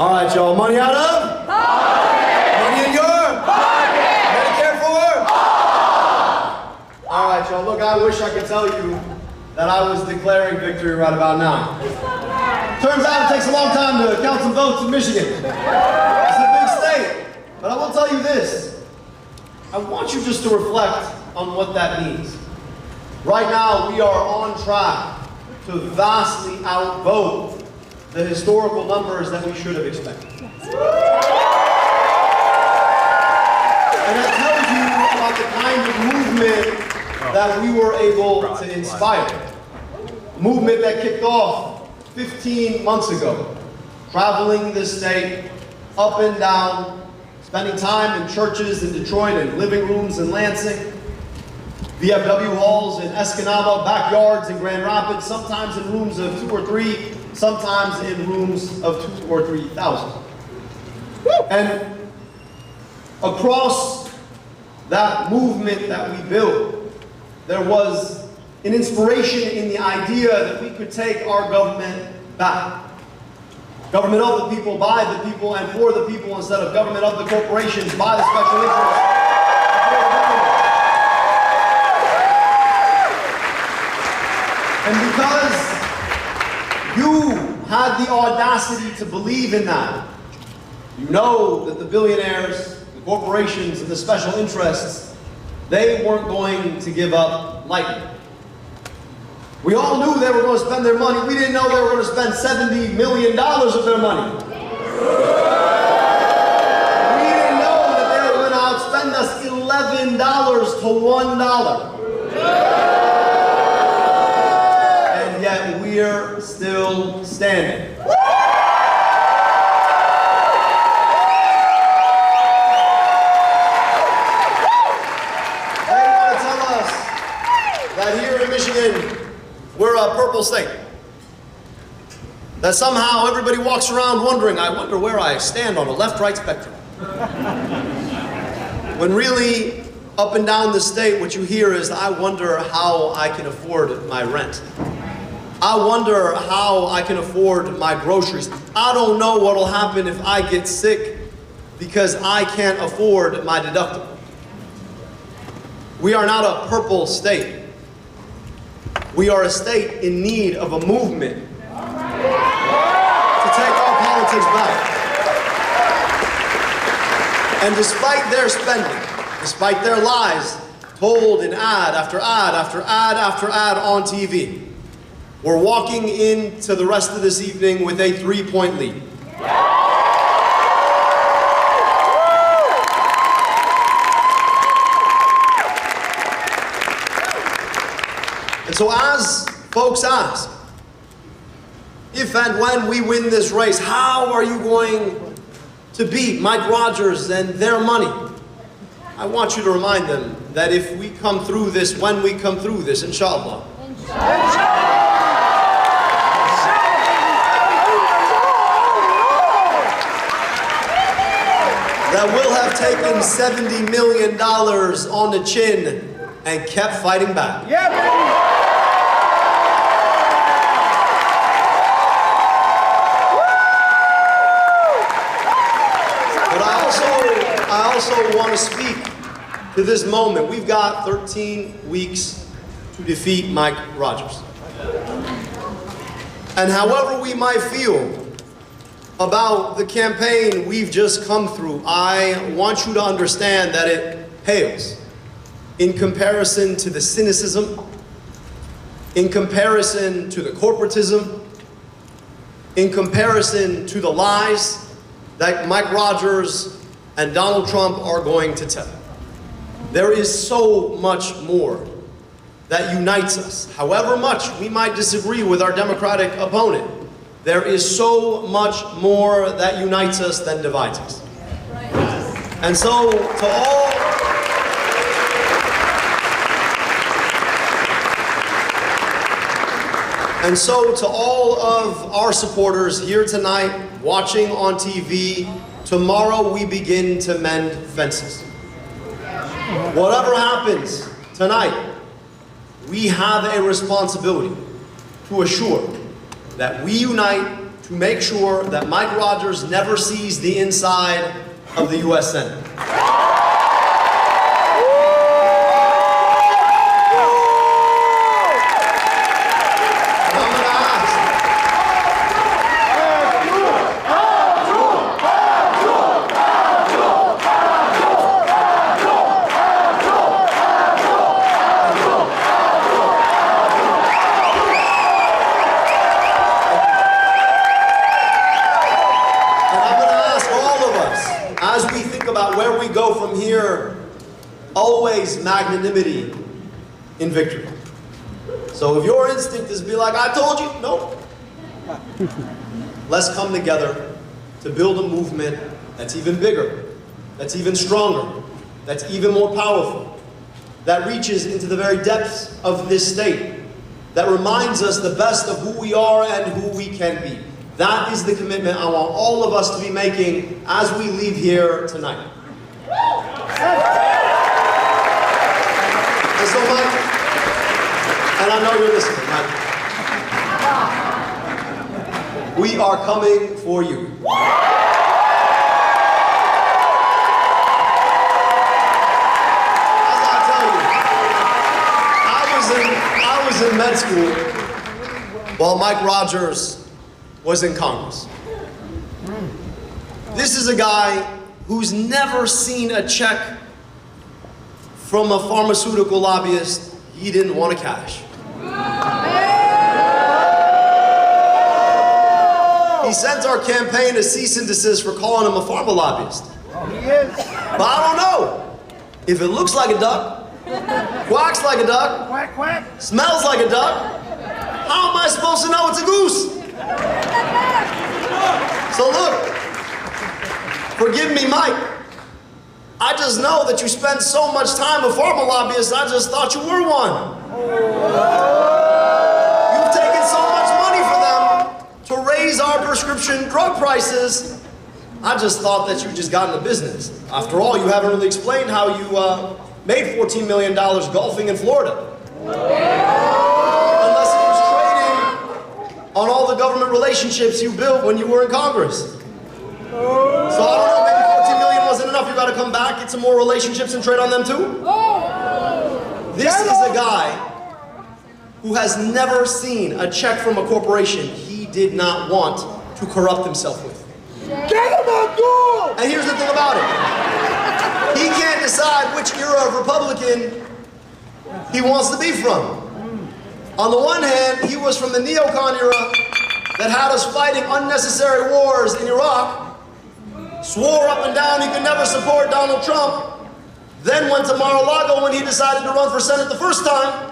All right, y'all. Money out of? Pocket. Money in your? Pocket. Medicare for? All right, y'all. Look, I wish I could tell you that I was declaring victory right about now. Turns out it takes a long time to count some votes in Michigan. It's a big state. But I will tell you this. I want you just to reflect on what that means. Right now, we are on track to vastly outvote the historical numbers that we should have expected. And that tells you about the kind of movement that we were able to inspire. A movement that kicked off 15 months ago, traveling this state up and down, spending time in churches in Detroit and living rooms in Lansing, VFW halls in Escanaba, backyards in Grand Rapids, sometimes in rooms of 2 or 3, sometimes in rooms of 2,000 or 3,000. And across that movement that we built, there was an inspiration in the idea that we could take our government back. Government of the people, by the people, and for the people, instead of government of the corporations, by the special interests. And because you had the audacity to believe in that, you know that the billionaires, the corporations, and the special interests, they weren't going to give up lightly. We all knew they were going to spend their money. We didn't know they were going to spend $70 million of their money. We didn't know that they were going to outspend us $11 to $1. And yet we're still standing. They want to tell us that here in Michigan, we're a purple state. That somehow everybody walks around wondering, I wonder where I stand on the left-right spectrum. When really, up and down the state, what you hear is, I wonder how I can afford my rent. I wonder how I can afford my groceries. I don't know what'll happen if I get sick because I can't afford my deductible. We are not a purple state. We are a state in need of a movement to take our politics back. And despite their spending, despite their lies told in ad after ad after ad after ad on TV, we're walking into the rest of this evening with a 3-point lead. And so as folks ask, if and when we win this race, how are you going to beat Mike Rogers and their money? I want you to remind them that if we come through this, when we come through this, inshallah, that we'll have taken $70 million on the chin and kept fighting back. Yeah, baby. I also want to speak to this moment. We've got 13 weeks to defeat Mike Rogers. And however we might feel about the campaign we've just come through, I want you to understand that it pales in comparison to the cynicism, in comparison to the corporatism, in comparison to the lies that Mike Rogers and Donald Trump are going to tell. There is so much more that unites us. However much we might disagree with our Democratic opponent, there is so much more that unites us than divides us. And so to all of our supporters here tonight, watching on TV, tomorrow we begin to mend fences. Whatever happens tonight, we have a responsibility to assure that we unite to make sure that Mike Rogers never sees the inside of the U.S. Senate. As we think about where we go from here, always magnanimity in victory. So if your instinct is to be like, I told you, nope. Let's come together to build a movement that's even bigger, that's even stronger, that's even more powerful, that reaches into the very depths of this state, that reminds us the best of who we are and who we can be. That is the commitment I want all of us to be making as we leave here tonight. And so, Mike, and I know you're listening, Mike, we are coming for you. As I tell you, I was in med school while Mike Rogers was in Congress. This is a guy who's never seen a check from a pharmaceutical lobbyist he didn't want to cash. He sent our campaign a cease and desist for calling him a pharma lobbyist. But I don't know if it looks like a duck, quacks like a duck, Quack, quack. smells like a duck. How am I supposed to know it's a goose? So look, forgive me, Mike. I just know that you spend so much time with pharma lobbyists, I just thought you were one. You've taken so much money for them to raise our prescription drug prices. I just thought that you just got into business. After all, you haven't really explained how you made $14 million golfing in Florida. On all the government relationships you built when you were in Congress. So I don't know, maybe 14 million wasn't enough. You gotta come back, get some more relationships and trade on them too? This is a guy who has never seen a check from a corporation he did not want to corrupt himself with. Get him, Abdul! And here's the thing about it. He can't decide which era of Republican he wants to be from. On the one hand, he was from the neocon era that had us fighting unnecessary wars in Iraq, swore up and down he could never support Donald Trump, then went to Mar-a-Lago when he decided to run for Senate the first time,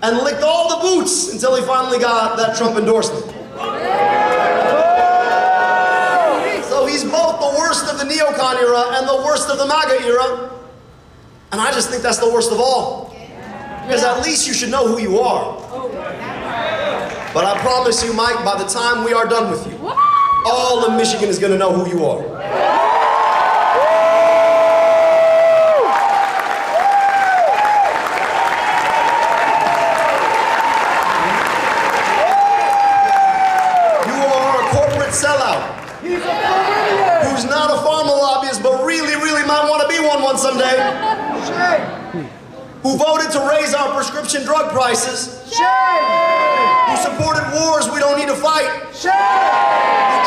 and licked all the boots until he finally got that Trump endorsement. So he's both the worst of the neocon era and the worst of the MAGA era, and I just think that's the worst of all. Because at least you should know who you are. But I promise you, Mike, by the time we are done with you, all of Michigan is going to know who you are. You are a corporate sellout who's not a pharma lobbyist, but really, really might want to be one someday. Who voted to raise our prescription drug prices, who supported wars we don't need to fight, who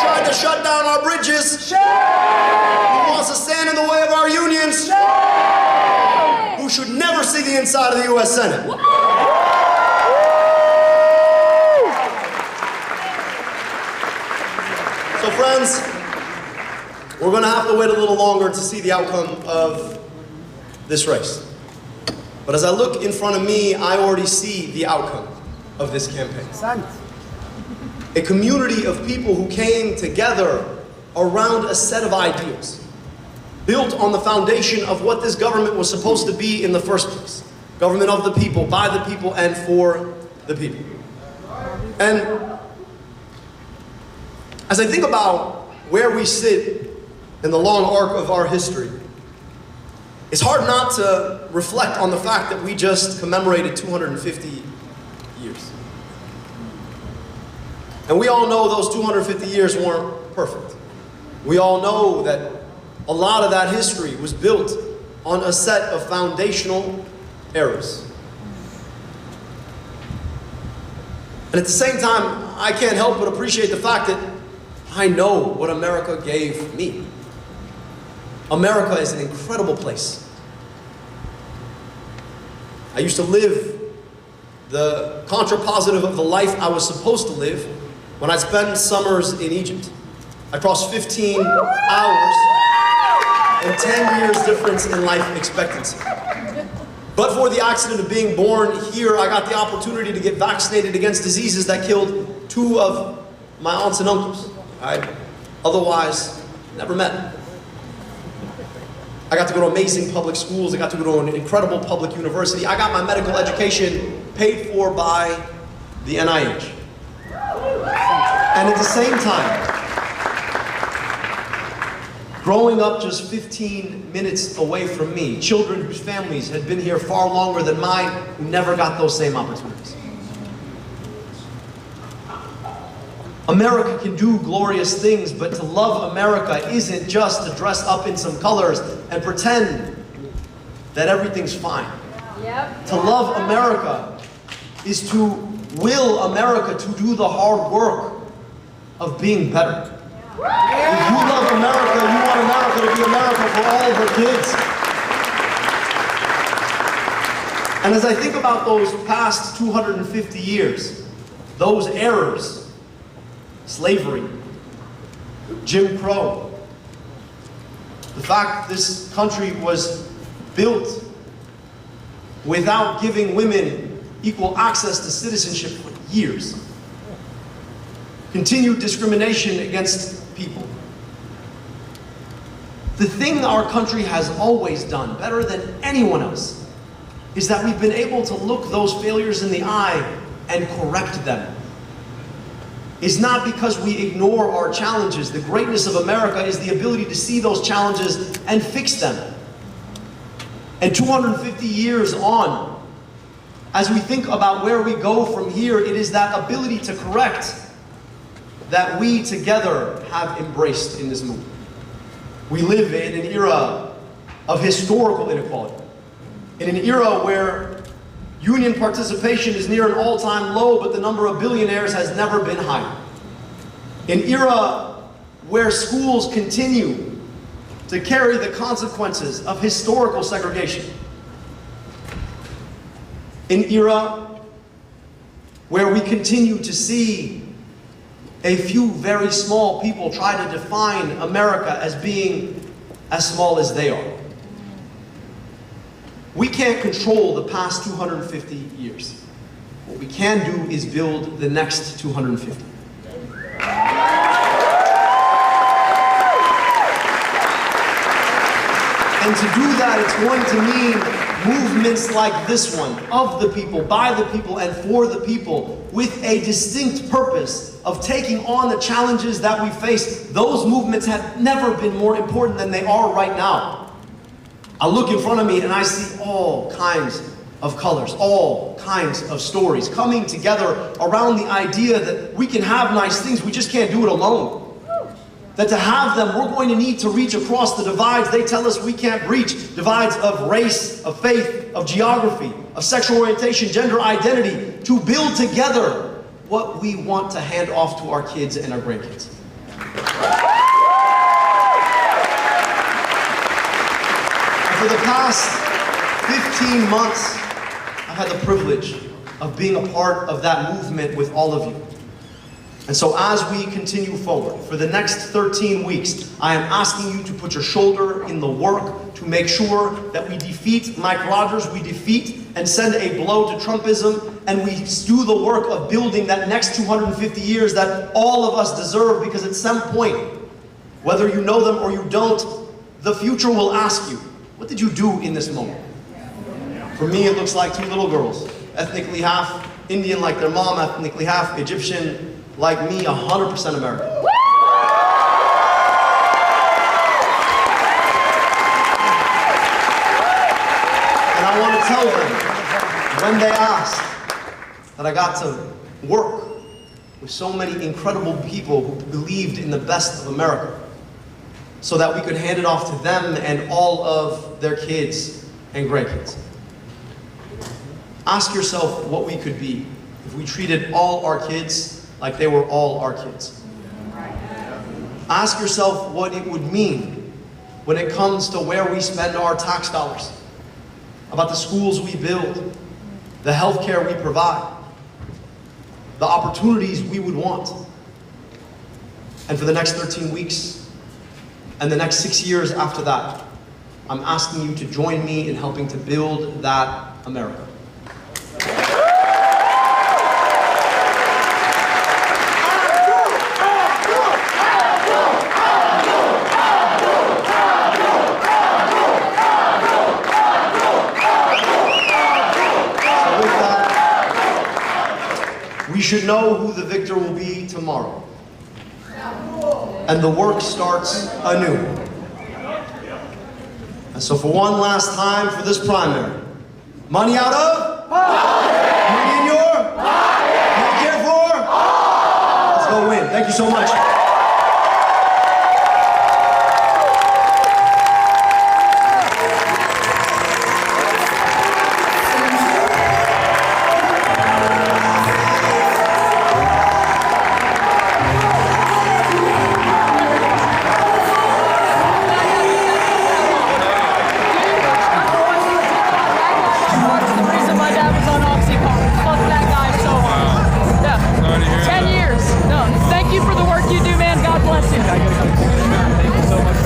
tried to shut down our bridges, who wants to stand in the way of our unions, who should never see the inside of the U.S. Senate. So friends, we're going to have to wait a little longer to see the outcome of this race. But as I look in front of me, I already see the outcome of this campaign. A community of people who came together around a set of ideals, built on the foundation of what this government was supposed to be in the first place. Government of the people, by the people, and for the people. And as I think about where we sit in the long arc of our history, it's hard not to reflect on the fact that we just commemorated 250 years. And we all know those 250 years weren't perfect. We all know that a lot of that history was built on a set of foundational errors. And at the same time, I can't help but appreciate the fact that I know what America gave me. America is an incredible place. I used to live the contrapositive of the life I was supposed to live when I spent summers in Egypt. I crossed 15 hours and 10 years difference in life expectancy. But for the accident of being born here, I got the opportunity to get vaccinated against diseases that killed 2 of my aunts and uncles I otherwise never met. I got to go to amazing public schools. I got to go to an incredible public university. I got my medical education paid for by the NIH. And at the same time, growing up just 15 minutes away from me, children whose families had been here far longer than mine, who never got those same opportunities. America can do glorious things, but to love America isn't just to dress up in some colors and pretend that everything's fine. Yep. To love America is to will America to do the hard work of being better. If you love America, you want America to be America for all of her kids. And as I think about those past 250 years, those errors, slavery, Jim Crow, the fact that this country was built without giving women equal access to citizenship for years, continued discrimination against people. The thing our country has always done better than anyone else is that we've been able to look those failures in the eye and correct them. It's not because we ignore our challenges. The greatness of America is the ability to see those challenges and fix them. And 250 years on, as we think about where we go from here, it is that ability to correct that we together have embraced in this movement. We live in an era of historical inequality, in an era where union participation is near an all-time low, but the number of billionaires has never been higher. An era where schools continue to carry the consequences of historical segregation. An era where we continue to see a few very small people try to define America as being as small as they are. We can't control the past 250 years. What we can do is build the next 250. And to do that, it's going to mean movements like this one, of the people, by the people, and for the people, with a distinct purpose of taking on the challenges that we face. Those movements have never been more important than they are right now. I look in front of me and I see all kinds of colors, all kinds of stories coming together around the idea that we can have nice things, we just can't do it alone. That to have them, we're going to need to reach across the divides they tell us we can't breach. Divides of race, of faith, of geography, of sexual orientation, gender identity, to build together what we want to hand off to our kids and our grandkids. For the past 15 months, I've had the privilege of being a part of that movement with all of you. And so as we continue forward, for the next 13 weeks, I am asking you to put your shoulder in the work to make sure that we defeat Mike Rogers, we defeat and send a blow to Trumpism, and we do the work of building that next 250 years that all of us deserve, because at some point, whether you know them or you don't, the future will ask you, what did you do in this moment? For me, it looks like 2 little girls, ethnically half Indian like their mom, ethnically half Egyptian like me, 100% American. And I want to tell them, when they ask, that I got to work with so many incredible people who believed in the best of America, so that we could hand it off to them and all of their kids and grandkids. Ask yourself what we could be if we treated all our kids like they were all our kids. Ask yourself what it would mean when it comes to where we spend our tax dollars, about the schools we build, the health care we provide, the opportunities we would want. And for the next 13 weeks, and the next 6 years after that, I'm asking you to join me in helping to build that America. We should know who the victor will be tomorrow. And the work starts anew. And so for one last time for this primary, money out of? Money in your? Money cared for? Let's go win. Thank you so much.